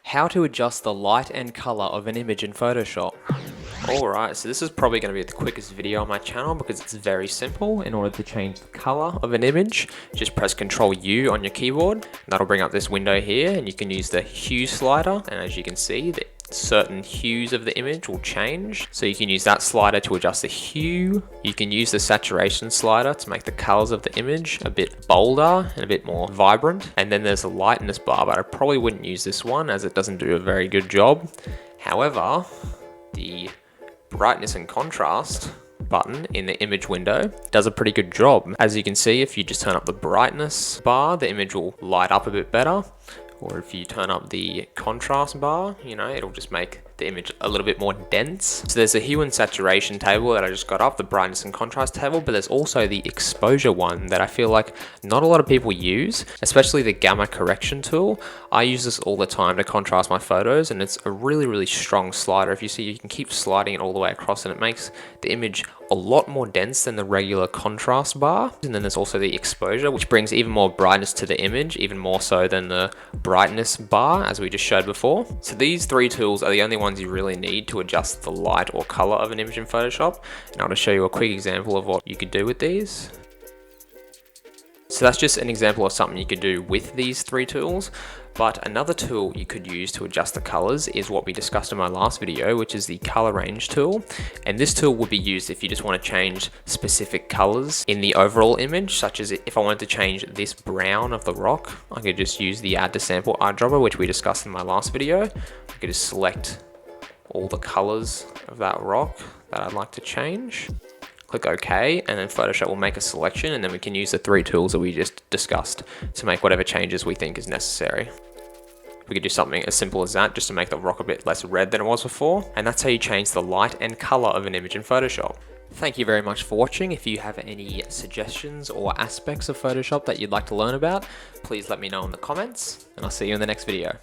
How to adjust the light and color of an image in Photoshop. Alright, so this is probably going to be the quickest video on my channel because it's very simple. In order to change the color of an image, just press Ctrl U on your keyboard. That'll bring up this window here, and you can use the hue slider, and as you can see, certain hues of the image will change. So you can use that slider to adjust the hue. You can use the saturation slider to make the colors of the image a bit bolder and a bit more vibrant. And then there's a lightness bar, but I probably wouldn't use this one as it doesn't do a very good job. However, the brightness and contrast button in the image window does a pretty good job. As you can see, if you just turn up the brightness bar, the image will light up a bit better. Or if you turn up the contrast bar, it'll just make the image a little bit more dense. So there's a hue and saturation table that I just got up, the brightness and contrast table, but there's also the exposure one that I feel like not a lot of people use, especially the gamma correction tool. I use this all the time to contrast my photos, and it's a really, really strong slider. If you see, you can keep sliding it all the way across, and it makes the image a lot more dense than the regular contrast bar. And then there's also the exposure, which brings even more brightness to the image, even more so than the brightness bar, as we just showed before. So these three tools are the only ones you really need to adjust the light or color of an image in Photoshop. And I'll just show you a quick example of what you could do with these. So that's just an example of something you could do with these three tools. But another tool you could use to adjust the colors is what we discussed in my last video, which is the color range tool. And this tool would be used if you just want to change specific colors in the overall image, such as if I wanted to change this brown of the rock, I could just use the add to sample eyedropper, which we discussed in my last video. I could just select all the colors of that rock that I'd like to change. Click OK, and then Photoshop will make a selection, and then we can use the three tools that we just discussed to make whatever changes we think is necessary. We could do something as simple as that, just to make the rock a bit less red than it was before, and that's how you change the light and color of an image in Photoshop. Thank you very much for watching. If you have any suggestions or aspects of Photoshop that you'd like to learn about, please let me know in the comments, and I'll see you in the next video.